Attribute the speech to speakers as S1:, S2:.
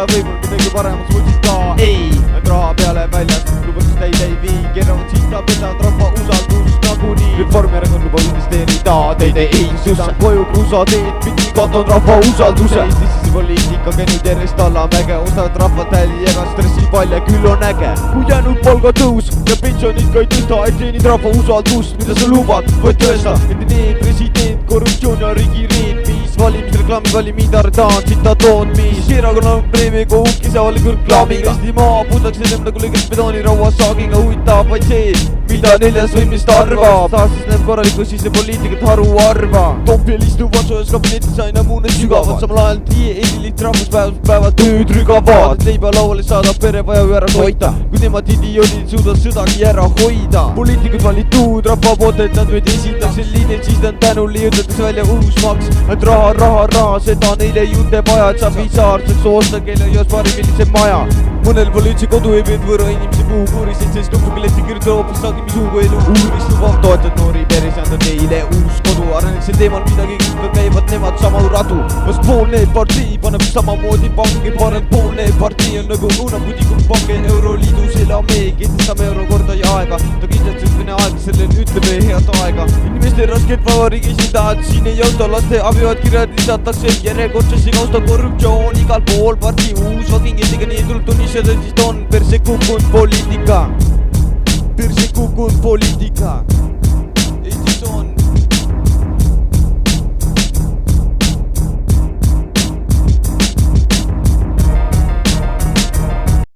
S1: kohe võib-olla midagi paremas võtsid ka. Ei, et raha peale väljas, lubadust teid ei vii, keeravad sita, petavad rahva usaldust nagunii. Reformierakond lubab investeerida teide ehitusse, koju kruusa teed, pidi kaotanud rahva usalduse. Eestis see poliitika käinud järjest allamäge, ostavad rahvalt hääli ega stressi palja, küll on äge. Kui jäänud palgatõus ja pensionid ka ei tõsta, et teenid rahva usaldust, mida sa lubad, võid tõesta. Et need president, korruptsioon ja riigireet, mis valimisreklaami valimidardaan, sita toon, mis erakonna preemiaga uhkise valiku reklaamiga. Eestimaa puudaks ennem nagu lõigest betooniraua saagiga, huvitav vaid see, mida neljas võimist arvab. Taastas näeb korralikku siis see poliitikat haruarva. Toompeal istuvad soojas kabinetis aina muune sügavad, samal ajal teie eelilt rahvuspäevad tööd rügavad. Et leiba lauale saada, pere vajab ära toita, kui nemad idioodid suuda sõdagi ära hoida. Poliitikud valitud rahva poolt, et nad meid esindaks selline, siis nad tänuli jõudatakse välja uus maks. Et raha, seda neile juurde vaja, et saab viisaar saaks osta, kelle jaos paari millise maja. Mõnel pole üldse kodu ei pead võõra inimese puhu kuuris, et sest numbupileti kirjutada hoopis saagi mis uue elu uuris. Lubab toetad noori peres anda neile uus kodu, areneks see teemal midagi, kus käivad nemad sama radu. Vaspoolne partei paneb samamoodi pange, parempoolne partei on nagu unapudikum pange. Euroliidus elame, kehtestame euro korda ja aega, ta kindlasti Vene aeg, sellel ütleme head aega. Inimeste rasket vabariigi esindajad, siin ei austa laste abivad kirjad lisatakse järjekordsesse kausta korruptsioon igal pool, partei uus vakingetega, nii tuleb tunnistada, siis ta on perse kukkunud poliitika. Perse kukkunud poliitika.